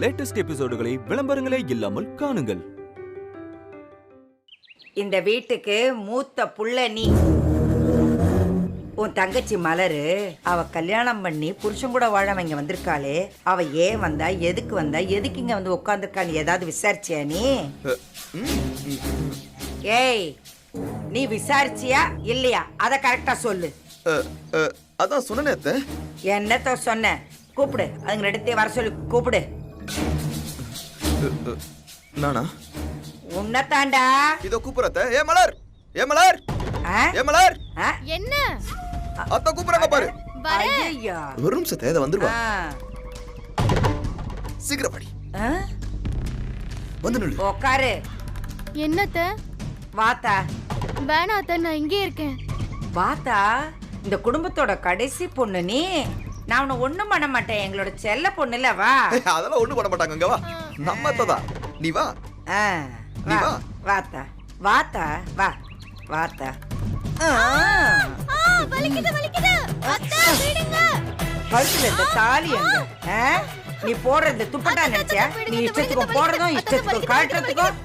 Latest எபிசோடுகளை விளம்பரங்களே இல்லாமல் காணுங்கள். இந்த வீட்டுக்கு மூத்த புள்ள நீ. உன் தங்கச்சி மலரு அவ கல்யாணம் பண்ணி புருஷன் கூட வாழ இங்க வந்திருக்காளே, அவ ஏன் வந்தா, எதுக்கு வந்தா, எதுக்கு இங்க வந்து உட்காந்துருக்கான்னு ஏதாவது விசாரிச்சியா நீ? ஏய், நீ விசாரிச்சியா இல்லையா? அத கரெக்டா சொல்லு. அதான் சொன்னேனே அத்தை. என்னத்த சொன்ன? கூப்பிடு, அதுங்க ரெண்டே வர சொல்லி கூப்பிடு. நானா? உன்னதாண்டா. இதோ கூப்பிடுறத. ஏ மலர், ஏ மலர், ஏ மலர். என்ன? அத்த கூப்பிடுறாங்க பாரு. ஐயா, ஒரு நிமிஷம் தேத வந்துருவா. சீக்கிரம் படி. வந்து நில்லு. உட்காரு. என்னத்த? வாத்தா. வேணாத்த, நான் இங்கே இருக்கேன். வாத்தா, இந்த குடும்பத்தோட கடைசி பொண்ணு நீ. நான் உன்னை ஒண்ணும் பண்ண மாட்டேன், எங்களோட செல்ல பொண்ணு இல்ல. வா. அதெல்லாம் ஒண்ணும் பண்ண மாட்டாங்க. வா, நம்ம அத்ததா. நீ வா. நீ வா. வாத்தா, வாத்தா, வா. வாத்தா. வலிக்குது வலிக்குது. அத்தை விடுங்க. கழுத்துல இந்த தாலி எங்க? நீ போடுற இந்த துப்பட்டா நினைச்சியா? நீ இஷ்டத்துக்கு போடுறதும் இஷ்டத்துக்கு கழட்டுறதுக்கும்.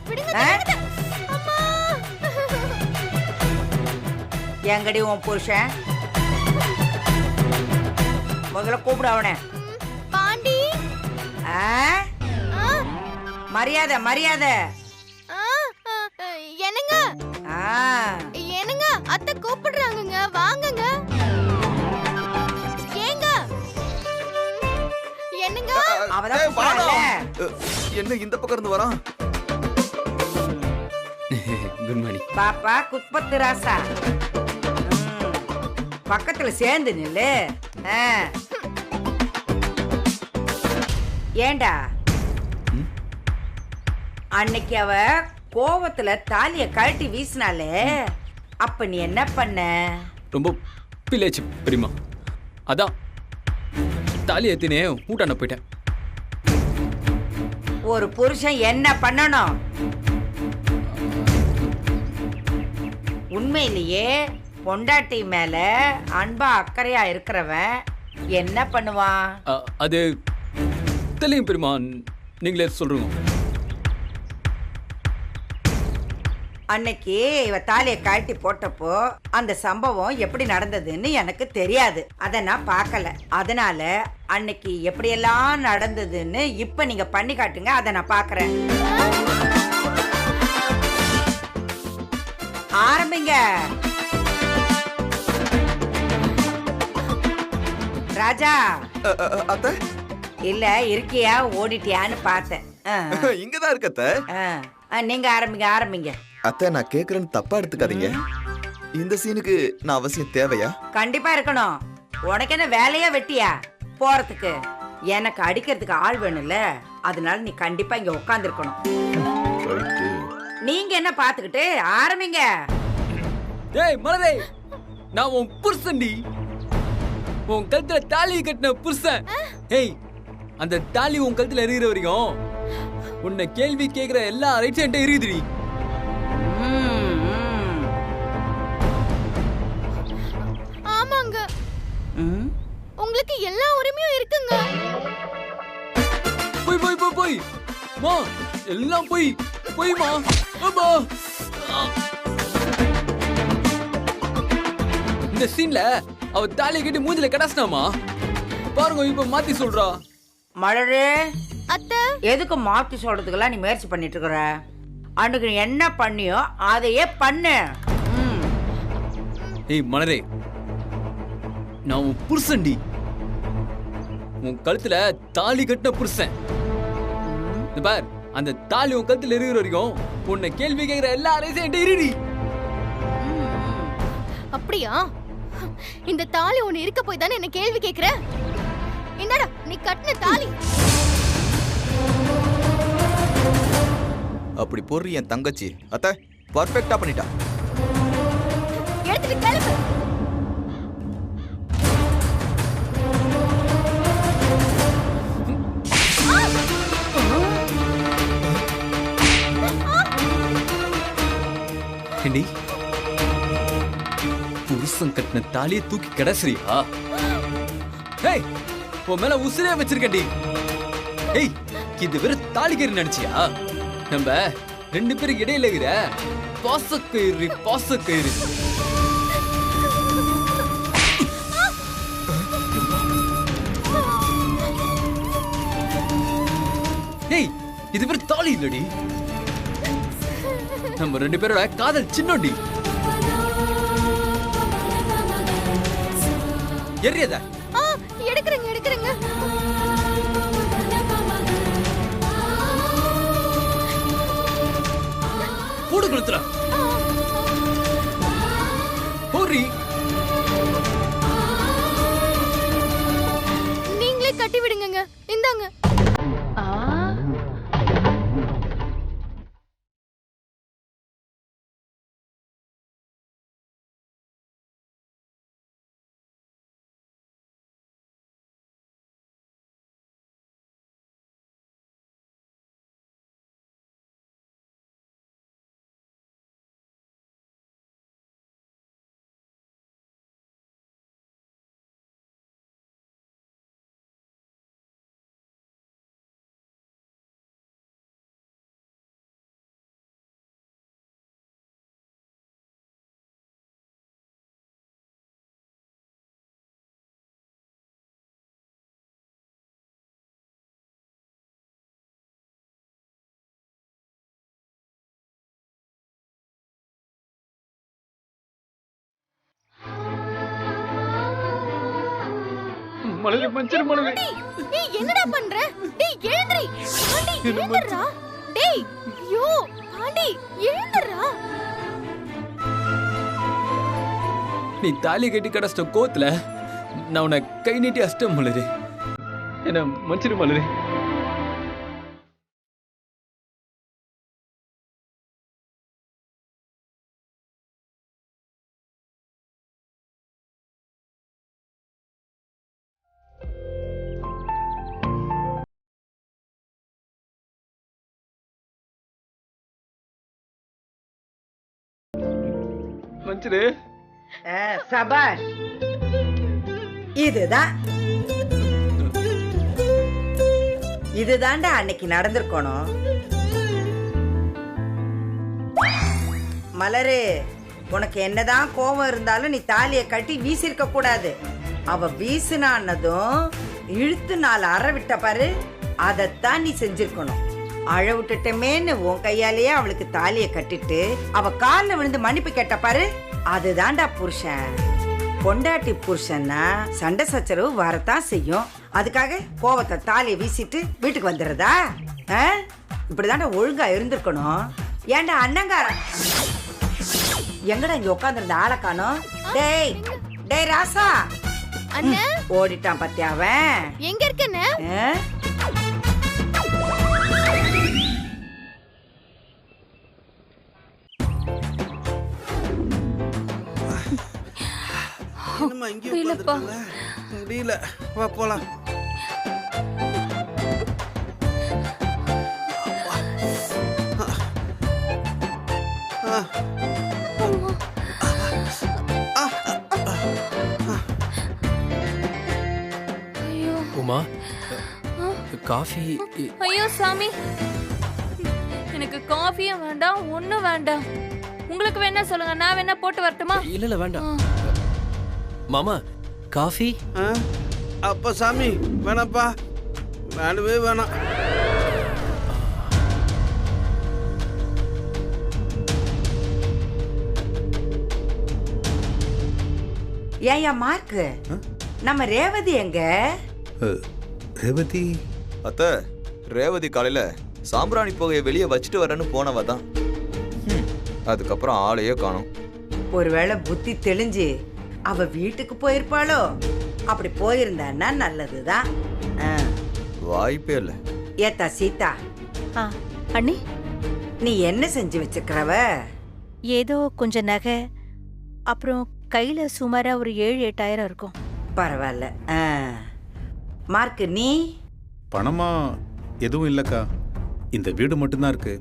எங்கடி உன் புருஷன்? முதல்ல கூப்பிடு அவனை. பாண்டி. மரியாதை மரியாதை. என்னங்க? என்னங்க? அத்தை கூப்பிடுறாங்கங்க, வாங்கங்க. ஏங்க? என்னங்க? அவதான் கூப்பிடுறாள. என்ன இந்த பக்கம் இருந்து வரான்? குட் மார்னிங் பாப்பா. குத்பத்து ராசா, பக்கத்துல சேர்ந்து நில்லு. ஏண்டா, அன்னைக்கு அவ கோவத்துல தாலிய கழட்டி வீசினாலே, அப்ப நீ என்ன பண்ண? ரொம்ப பிள்ளைச்சு பெரியமா. அதான் தாலி ஏத்தினே ஊட்டாண்ட போயிட்டேன். ஒரு புருஷன் என்ன பண்ணணும்? உண்மையிலேயே பொண்டாட்டி மேல அன்பா அக்கறையா இருக்கிறவன் என்ன பண்ணுவான்? அது தெரியும் பெரியமா, நீங்களே சொல்றீங்க. அன்னைக்கு இவ தாலியை கழட்டி போட்டப்போ அந்த சம்பவம் எப்படி நடந்ததுன்னு எனக்கு தெரியாது. அத நான் பார்க்கல. அதனால அன்னைக்கு எப்படியெல்லாம் நடந்ததுன்னு இப்ப நீங்க பண்ணி காட்டுங்க, அதை நான் பார்க்கறேன். ஆரம்பிங்க. ராஜா. அத்தை இல்ல, இருக்கியா ஓடிட்டியான்னு பார்த்தேன். இங்கதான் இருக்க அத்தை. நீங்க ஆரம்பிங்க ஆரம்பிங்க. அத்தை, நான் கேக்குறேன்னு தப்பா எடுத்துக்காதீங்க. இந்த சீனுக்கு நான் அவசியம் தேவையா? கண்டிப்பா இருக்கணும். உனக்கு என்ன வேலையா வெட்டியா போறதுக்கு? எனக்கு அடிக்கிறதுக்கு ஆள் வேணும்ல, அதனால நீ கண்டிப்பா இங்க உட்கார்ந்து இருக்கணும். நீங்க என்ன பாத்துக்கிட்டு ஆரம்பிங்க. ஏய் மலரே, நான் உன் புருஷன்டி. உன் கழுத்துல தாலி கட்டின புருஷன். ஏய், அந்த தாலி உன் கழுத்துல எறிகிற வரைக்கும் உன்னை கேள்வி கேட்கிற எல்லா ரைட்ஸ் என்கிட்ட இருக்குதுடி. ஆமாங்க, உங்களுக்கு எல்லா உரிமையும் இருக்குங்க. போய் போய் போய் போய் மா, எல்லாம் போய் போய்மா. அம்மா, இந்த சீன்ல அவ தாலி கட்டி மூஞ்சில கடாசினாமா பாருங்க. இப்ப மாத்தி சொல்றா. மலரு, அத்தை எதுக்கு மாத்தி சொல்றதுக்கெல்லாம் நீ முயற்சி பண்ணிட்டு இருக்கிற? அன்னைக்கு நீ என்ன பண்ணியோ அதையே பண்ணு. ஏய் மலரே, நான் உன் புருஷன்டி. உன் கழுத்துல தாலி கட்டின புருஷன். பார், அந்த தாலி உன் கழுத்துல இருக்கிற வரைக்கும் உன்னை கேள்வி கேட்கிற எல்லா ரைட்ஸும் என்கிட்ட இருக்குடி. அப்படியா? இந்த தாலி ஒண்ணு இருக்க போய் தானே என்ன கேள்வி கேக்குற? என்னடா நீ கட்டின தாலி? அப்படி போடுற என் தங்கச்சி அத்தை பர்ஃபெக்ட்டா பண்ணிட்டா. எடுத்துட்டு கிளம்பு. ஏண்டி, புருஷன் கட்டின தாலியை தூக்கி கிடசுறியா? ஏய், உன் மேல உசிரே வச்சிருக்கடி. ஏய், இது வெறும் தாலிகறி நினைச்சியா? நம்ம 2 பேருக்கு இடையில இருக்கிற பாசக்கயிறு. ஏய், இது பேர் தாலி இல்லடி. நம்ம 2 பேரோட காதல் சின்னோண்டி. எரியதா? எடுக்கிறேங்க. கூடு குளுத்துற. ஹோரி. நீங்களே கட்டி விடுங்கங்க. இந்தாங்க. மலரே, மஞ்சள் மலரே. டேய், என்னடா பண்ற? டேய், எழுந்திரி. பாண்டி, எழுந்திரா. டேய், ஐயோ, பாண்டி, எழுந்திரா. நீ தாலி கட்டி கடச்சிட்ட கோத்துல நான் உன்னை கை நீட்டி அஷ்டம் மலரே. என்ன மஞ்சள் மலரே. மஞ்சளே. சபாஷ். இதுதான்டா அன்னைக்கு நடந்திருக்கணும். மலரு, உனக்கு என்னதான் கோபம் இருந்தாலும் நீ தாலிய கட்டி வீசிருக்க கூடாது. அவ வீசினான்னதும் இழுத்து 4 அறை விட்ட பாரு, அதைத்தான் நீ செஞ்சிருக்கணும். அழ விட்டுட்டமேன்னு உன் கையாலேயே அவளுக்கு தாலிய கட்டிட்டு அவ காலில் விழுந்து மன்னிப்பு கேட்ட பாரு, அதுதான்டா புருஷன். பொண்டாட்டி புருஷன்னா சண்டை சச்சரவு வரத்தான் செய்யும். அதுக்காக கோவத்தை தாலியை வீசிட்டு வீட்டுக்கு வந்துடுறதா? இப்படிதான்டா ஒழுங்கா இருந்திருக்கணும். ஏன்டா அண்ணங்கார எங்கடா இங்க உட்காந்துருந்த ஆளை காணோம்? டேய் ராசா. அண்ணா, ஓடிட்டான் பத்தியா அவன்? எங்க இருக்கண்ணே? முடியல, வா போலாம். உமா, காஃபி. ஐயோ சாமி, எனக்கு காஃபியும் வேண்டாம், ஒண்ணும் வேண்டாம். உங்களுக்கு வேணா சொல்லுங்க, நான் வேணா போட்டு வரட்டுமா? இல்ல வேண்டாம் மாமா. காஃபி? அப்ப சாமி வேணாப்பா, வேணவே வேணாம். ஏயா மார்க்கு, நம்ம ரேவதி எங்க? ரேவதி அத்தை, ரேவதி காலையில சாம்பிராணி புகையை வெளியே வச்சுட்டு வரேன்னு போனவ தான். அதுக்கப்புறம் ஆளையே காணோம். ஒருவேளை புத்தி தெளிஞ்சு அவ வீட்டுக்கு போயிருப்பாளோ? அப்படி போயிருந்தான்னா நல்லதுதான். வாய்ப்பே இல்லை. ஏத்தா சீதா, அண்ணி, நீ என்ன செஞ்சு வச்சிருக்கிறவ? ஏதோ கொஞ்சம் நகை, அப்புறம் கையில சுமாரா ஒரு 7-8 இருக்கும். பரவாயில்ல. மார்க்கு, நீ? பணமா எதுவும் இல்லக்கா, இந்த வீடு மட்டும்தான் இருக்கு.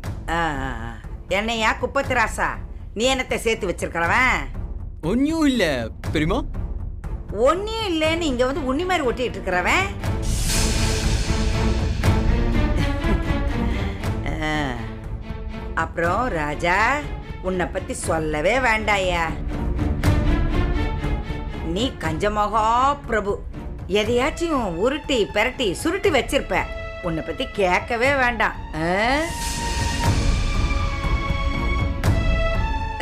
என்னையா குப்பத்து ராசா, நீ என்னத்தை சேர்த்து வச்சிருக்கிறவன்? ஒன்னும் இல்ல பெரியமா. ஒன்னும் இல்லன்னு இங்க வந்து உன்னி மாதிரி ஒட்டிட்டு இருக்கிறவன். அப்புறம் ராஜா, உன்னை பத்தி சொல்லவே வேண்டாயா. நீ கஞ்சமகா பிரபு, எதையாச்சும் உருட்டி பெரட்டி சுருட்டி வச்சிருப்ப. உன்னை பத்தி கேட்கவே வேண்டாம்.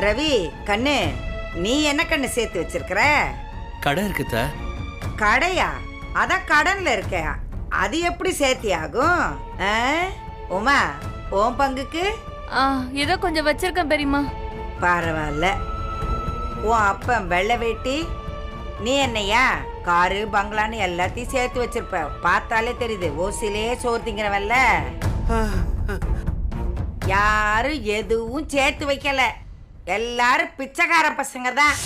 ரவி கண்ணு, நீ என்ன கண்ணு சேர்த்து வச்சிருக்கிற? கடை இருக்குத. கடையா? அதான் கடன்ல இருக்க, அது எப்படி சேர்த்தி ஆகும்? உமா, உன் பங்குக்கு ஏதோ கொஞ்சம் வச்சிருக்கேன் பெரியம்மா. பரவாயில்ல. உன் அப்பன் வெள்ளை வேட்டி, நீ என்னையா காரு பங்களான்னு எல்லாத்தையும் சேர்த்து வச்சிருப்ப. பார்த்தாலே தெரியுது, ஓசிலே சோறு திங்கிறவல்ல. யாரும் எதுவும் சேர்த்து வைக்கல, எல்லாரும் பிச்சைக்கார பசங்க தான்.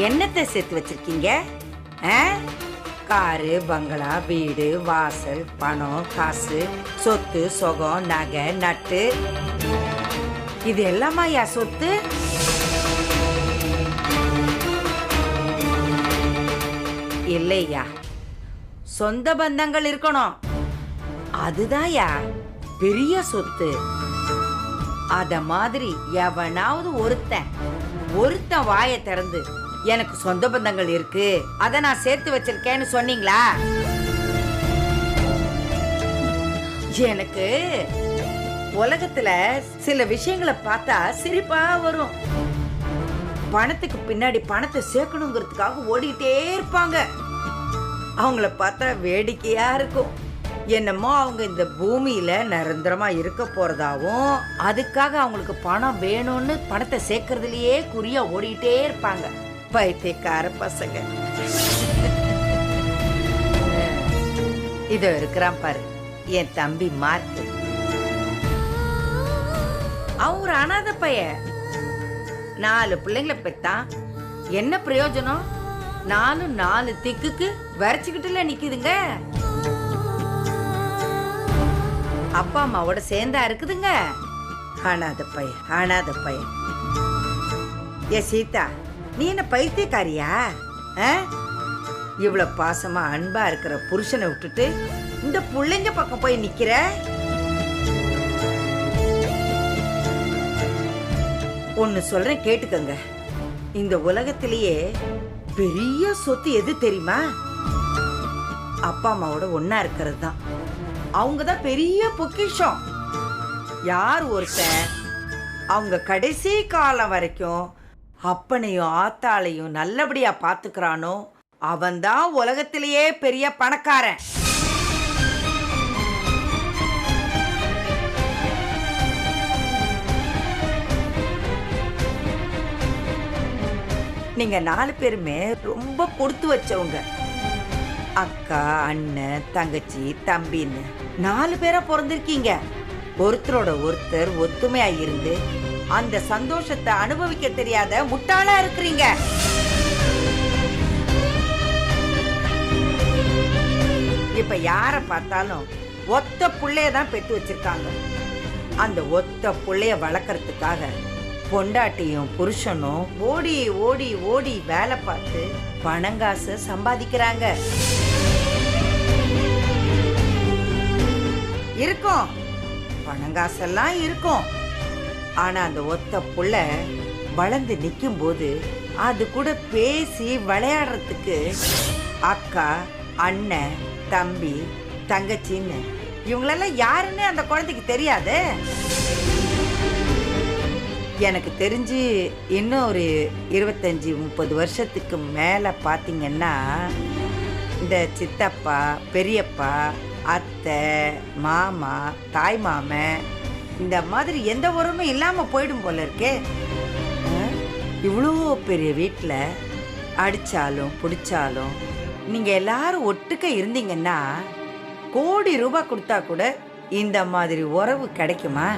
என்னத்தை சேர்த்து வச்சிருக்கீங்க? காரு பங்களா, வீடு வாசல், பணம் காசு, சொத்து சொகம், நகை நட்டு, இது எல்லாமா யா சொத்து? இல்லையா, சொந்த பந்தங்கள் இருக்கணும், அதுதான் யா பெரிய சொத்து. அத மாதிரி எவனாவது ஒருத்தன் வாயை திறந்து எனக்கு சொந்த பந்தங்கள் இருக்கு, அத நான் சேர்த்து வச்சிருக்கேன்னு சொன்னீங்களா? எனக்கு உலகத்துல சில விஷயங்களை பார்த்தா சிரிப்பா வரும். பணத்துக்கு பின்னாடி பணத்தை சேர்க்கணுங்கிறதுக்காக ஓடிட்டே இருப்பாங்க. அவங்கள பார்த்தா வேடிக்கையா இருக்கும். என்னமோ அவங்க இந்த பூமியில நிரந்தரமா இருக்க போறதாவும், அதுக்காக அவங்களுக்கு பணம் வேணும்னு பணத்தை சேர்க்கறதுலயே குறியா ஓடிட்டே இருப்பாங்க. பைத்தியக்கார பசங்க. இதோ இருக்கிறான் பாரு என் தம்பி மார்க்கு. அவன் ஒரு அனாதை பையன். 4 பிள்ளைங்களை பெத்தான். என்ன பிரயோஜனம்? 4 திக்குக்கு வரைச்சுக்கிட்டுல நிக்குதுங்க. அப்பா அம்மாவோட சேர்ந்தா இருக்குதுங்க. அனாதை பையன். ஏ சீதா, நீ என்ன பைத்தியக்காரியா? இவ்வளவு பாசமா அன்பா இருக்கிற புருஷனை விட்டுட்டு இந்த புள்ளைங்க பக்கம் போய் நிக்கிற? ஒன்னு சொல்றேன் கேட்டுக்கங்க. இந்த உலகத்திலேயே பெரிய சொத்து எது தெரியுமா? அப்பா அம்மாவோட ஒன்னா இருக்கிறது தான். அவங்கதான் பெரிய பொக்கிஷம். யார் ஒருத்தன் அவங்க கடைசி காலம் வரைக்கும் அப்பனையும் ஆத்தாளையும் நல்லபடியா பாத்துக்கிறானோ அவன்தான் உலகத்திலேயே பெரிய பணக்காரன். நீங்க 4 பேருமே ரொம்ப கொடுத்து வச்சவங்க. அக்கா, அண்ணன், தங்கச்சி, தம்பின்னு 4 பேரா பிறந்திருக்கீங்க. ஒருத்தரோட ஒருத்தர் ஒத்துமையா இருந்து அந்த சந்தோஷத்தை அனுபவிக்க தெரியாத முட்டாளா இருக்கிறீங்க. இப்ப யார பார்த்தாலும் ஒத்த புள்ளையதான் பெத்து வச்சிருக்காங்க. அந்த ஒத்த புள்ளைய வளர்க்கறதுக்காக பொண்டாட்டியும் புருஷனும் ஓடி ஓடி ஓடி வேலை பார்த்து பணங்காசு சம்பாதிக்கிறாங்க. இருக்கும், பணங்காசெல்லாம் இருக்கும். ஆனா அந்த ஒத்த புள்ள வளர்ந்து நிக்கும் போது அது கூட பேசி விளையாடுறதுக்கு அக்கா, அண்ணன், தம்பி, தங்கச்சின்னு இவங்களெல்லாம் யாருன்னு அந்த குழந்தைக்கு தெரியாது. எனக்கு தெரிஞ்சு இன்னும் ஒரு 25-30 வருஷத்துக்கு மேல பாத்தீங்கன்னா இந்த சித்தப்பா, பெரியப்பா, அத்தை, மாமா, தாய் மாமன் இந்த மாதிரி எந்த உறவுமே இல்லாம போயிடும் போல இருக்கே. இவ்வளோ பெரிய வீட்டுல அடிச்சாலும் பிடிச்சாலும் நீங்க எல்லாரும் ஒட்டுக்க இருந்தீங்கன்னா கோடி ரூபாய் கொடுத்தா கூட இந்த மாதிரி உறவு கிடைக்குமா?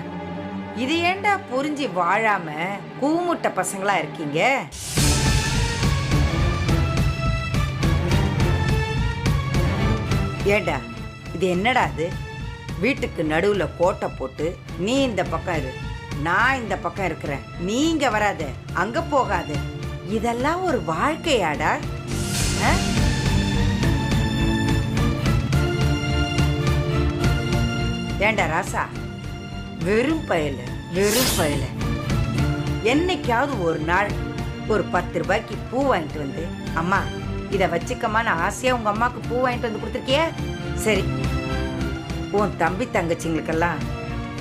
இது ஏண்டா புரிஞ்சு வாழாம கூமுட்ட பசங்களா இருக்கீங்க? ஏண்டா இது என்னடா அது? வீட்டுக்கு நடுவுல கோட்டை போட்டு நீ இந்த பக்கம் இரு, நான் இந்த பக்கம் இருக்கிறேன், நீங்க வராத, அங்க போகாத, இதெல்லாம் ஒரு வாழ்க்கையாடா? ஆ? ஏண்டா ராசா, வெறும் பயல, வெறும் பயல. என்னைக்காவது ஒரு நாள் ஒரு 10 ரூபாய்க்கு பூ வாங்கிட்டு வந்து, அம்மா இத வச்சுக்கமான ஆசையா உங்க அம்மாக்கு பூ வாங்கிட்டு வந்து கொடுத்துருக்கிய? சரி, உன் தம்பி தங்கச்சிங்களுக்கெல்லாம்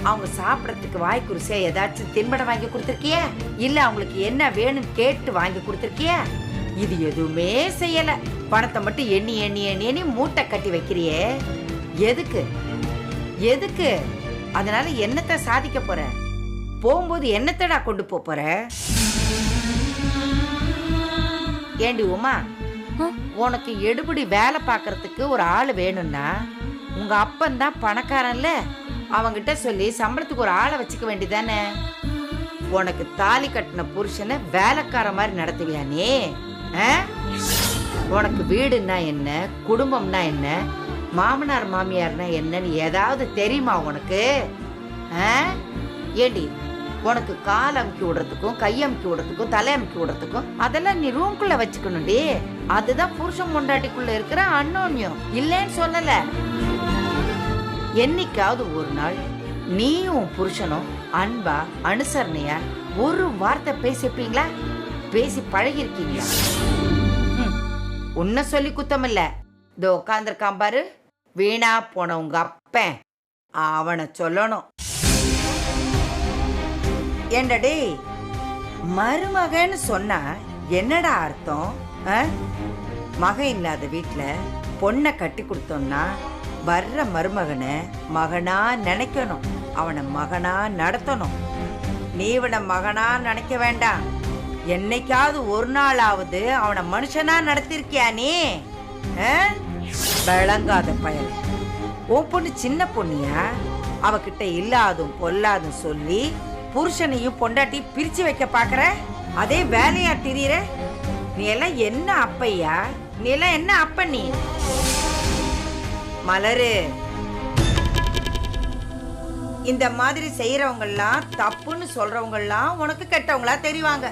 அவங்க சாப்பிடறதுக்கு வாய்க்கு ருசியா ஏதாச்சும் தின்படம் வாங்கி கொடுத்துருக்கிய? இல்ல அவங்களுக்கு என்ன வேணும்னு கேட்டு வாங்கி கொடுத்துருக்கிய? இது எதுவுமே செய்யல. பணத்தை மட்டும் எண்ணி எண்ணி எண்ணி எண்ணி மூட்டை கட்டி வைக்கிறியே. எதுக்கு எதுக்கு? அதனால என்னத்தை சாதிக்க போற? போகும்போது என்னத்தடா கொண்டு போற? ஏண்டி உமா, உனக்கு எடுபடி வேலை பார்க்கறதுக்கு ஒரு ஆள் வேணும்னா உங்க அப்பன் தான் பணக்காரன்ல, அவங்கிட்ட சொல்லி சம்பளத்துக்கு ஒரு ஆளை வச்சுக்க வேண்டியதானே? உனக்கு தாலி கட்டின புருஷனை வேலைக்கார மாதிரி நடத்துவியா நீ? உனக்கு வீடுன்னா என்ன, குடும்பம்னா என்ன, மாமனார் மாமியார்னா என்னன்னு ஏதாவது தெரியுமா உனக்கு? ஏண்டி, உனக்கு கால் அமுக்கி விடுறதுக்கும் கை அமுக்கி விடுறதுக்கும் தலை அமுக்கி விடுறதுக்கும் அதெல்லாம் நீ ரூம்குள்ள வச்சுக்கணும்டி. அதுதான் புருஷன் பொண்டாட்டிக்குள்ள இருக்கிற அன்னோன்யம், இல்லைன்னு சொல்லல. என்னைக்காவது ஒரு நாள் நீயும் புருஷனும் அன்பா அனுசரணையா ஒரு வார்த்தை பேசிப்பீங்களா? பேசி பழகிருக்கீங்களா? உன்ன சொல்லி குத்தம் இல்ல. இதோ உட்காந்துருக்கான் பாரு, வீணா போன உங்க அப்பன், அவனை சொல்லணும். ஏண்டடே, மருமகன்னு சொன்னா என்னடா அர்த்தம்? மகன் இல்லாத வீட்டுல பொண்ணை கட்டி கொடுத்தோம்னா வர்ற மருமகனை மகனா நினைக்கணும், அவனை மகனா நடத்தணும். நீ இவனை மகனா நினைக்க வேண்டாம். என்னைக்காவது ஒரு நாளாவது அவனை மனுஷனா நடத்திருக்கியா நீ? விளங்காத பயல். உன் பொண்ணு சின்ன பொண்ணியா? அவகிட்ட இல்லாதும் பொல்லாதும் சொல்லி புருஷனையும் பொண்டாட்டியும் பிரிச்சு வைக்க பாக்குற? அதே வேலையா திரியற? நீ எல்லாம் என்ன அப்பையா? நீ எல்லாம் என்ன அப்ப? நீ மலரு, இந்த மாதிரி செய்யறவங்க எல்லாம் தப்புன்னு சொல்றவங்க எல்லாம் உனக்கு கெட்டவங்களா தெரிவாங்க.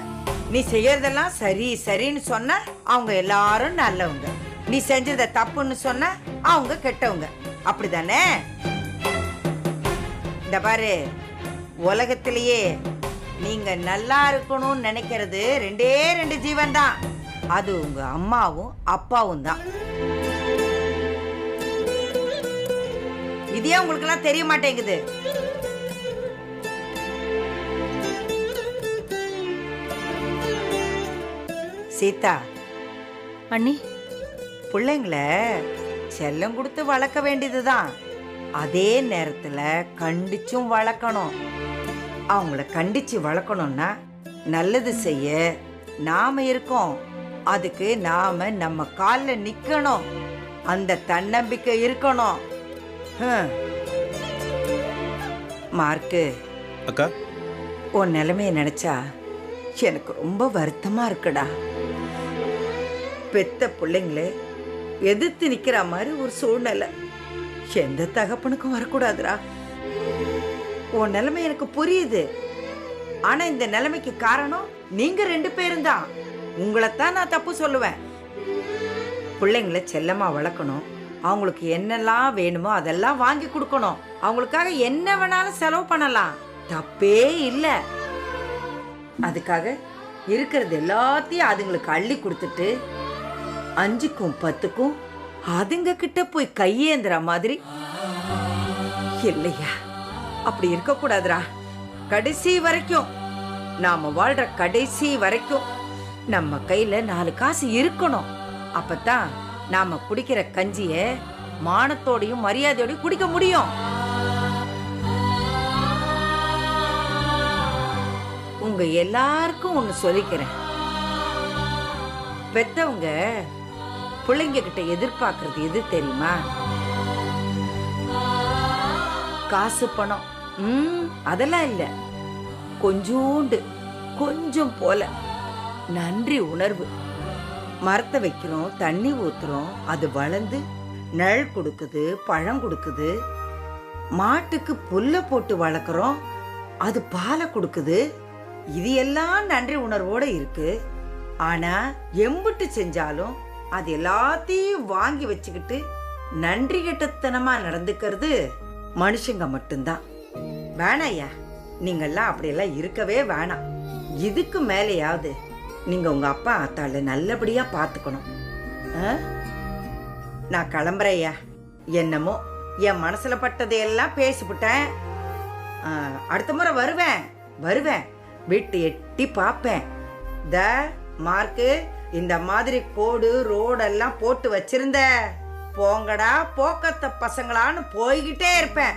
நீ செய்யறதெல்லாம் சரி சரின்னு சொன்னா அவங்க எல்லாரும் நல்லவங்க, நீ செஞ்சத தப்புன்னு சொன்னா அவங்க கெட்டவங்க. அப்படிதானே? இந்த பாரு, உலகத்திலேயே நீங்க நல்லா இருக்கணும்னு நினைக்கிறது 2 ஜீவன் தான். அது உங்க அம்மாவும் அப்பாவும் தான். இதே உங்களுக்கு எல்லாம் தெரிய மாட்டேங்குது. சீதா அண்ணி, பிள்ளைங்களை செல்லம் கொடுத்து வளர்க்க வேண்டியதுதான். அதே நேரத்துல கண்டிச்சும் வளர்க்கணும். அவங்கள கண்டிச்சு வளர்க்கணும்னா நல்லது செய்ய நாம இருக்கோம். அதுக்கு நாம நம்ம கால்ல நிக்கணும். அந்த தன்னம்பிக்கை இருக்கணும். மார்க்கு அக்கா, உன் நிலைமைய நினைச்சா எனக்கு ரொம்ப வருத்தமா இருக்குடா. பெத்த பிள்ளைங்களே எதிர்த்து நிக்கிற மாதிரி ஒரு சூழ்நிலை எந்த தகப்பனுக்கும் வரக்கூடாதுடா. உன் நிலைமை எனக்கு புரியுது. ஆனா இந்த நிலைமைக்கு காரணம் நீங்க 2 பேரும் தான். உங்களைத்தான் நான் தப்பு சொல்லுவேன். பிள்ளைங்களை செல்லமா வளர்க்கணும். அவங்களுக்கு என்னெல்லாம் வேணுமோ அதெல்லாம் வாங்கி கொடுக்கணும். அவங்களுக்காக என்ன வேணாலும் செலவு பண்ணலாம், தப்பே இல்லை. அதுக்காக இருக்கிறது எல்லாத்தையும் அதுங்களுக்கு அள்ளி கொடுத்துட்டு 5க்கும் 10க்கும் அதுங்க கிட்ட போய் கையேந்திர மாதிரி இல்லையா? அப்படி இருக்க கூடாதுடா. கடைசி வரைக்கும், நாம வாழ்ற கடைசி வரைக்கும் நம்ம கையில 4 காசு இருக்கணும். அப்பதான் நாம குடிக்கிற கஞ்சிய மானத்தோடையும் மரியாதையோடையும் குடிக்க முடியும். உங்க எல்லாருக்கும் ஒண்ணு சொல்லிக்கிறேன். பெத்தவங்க பிள்ளைங்க கிட்ட எதிர்பார்க்கறது எது தெரியுமா? காசு பணம் அதெல்லாம் இல்ல. கொஞ்சம் போல நன்றி உணர்வு. மரத்தை வைக்கிறோம், தண்ணி ஊத்துறோம், அது வளர்ந்து நிழல் கொடுக்குது, பழம் கொடுக்குது. மாட்டுக்கு புல்ல போட்டு வளர்க்குறோம், அது பாலை கொடுக்குது. இது எல்லாம் நன்றி உணர்வோட இருக்கு. ஆனா எம்பிட்டு செஞ்சாலும் அது எல்லாத்தையும் வாங்கி வச்சுக்கிட்டு நன்றி கெட்டத்தனமா நடந்துக்கிறது மனுஷங்க மட்டும்தான். வேணாய்யா, நீங்கெல்லாம் அப்படியெல்லாம் இருக்கவே வேணாம். இதுக்கு மேலேயாவது நீங்க உங்க அப்பா ஆத்தாள நல்லபடியா பாத்துக்கணும். நான் கிளம்புறேயா. என்னமோ என் மனசுல பட்டதையெல்லாம் பேசிவிட்டேன். அடுத்த முறை வருவேன், வீட்டு எட்டி பார்ப்பேன். த மார்க்கு இந்த மாதிரி கோடு ரோடெல்லாம் போட்டு வச்சிருந்த போங்கடா போக்கத்த பசங்களான்னு போய்கிட்டே இருப்பேன்.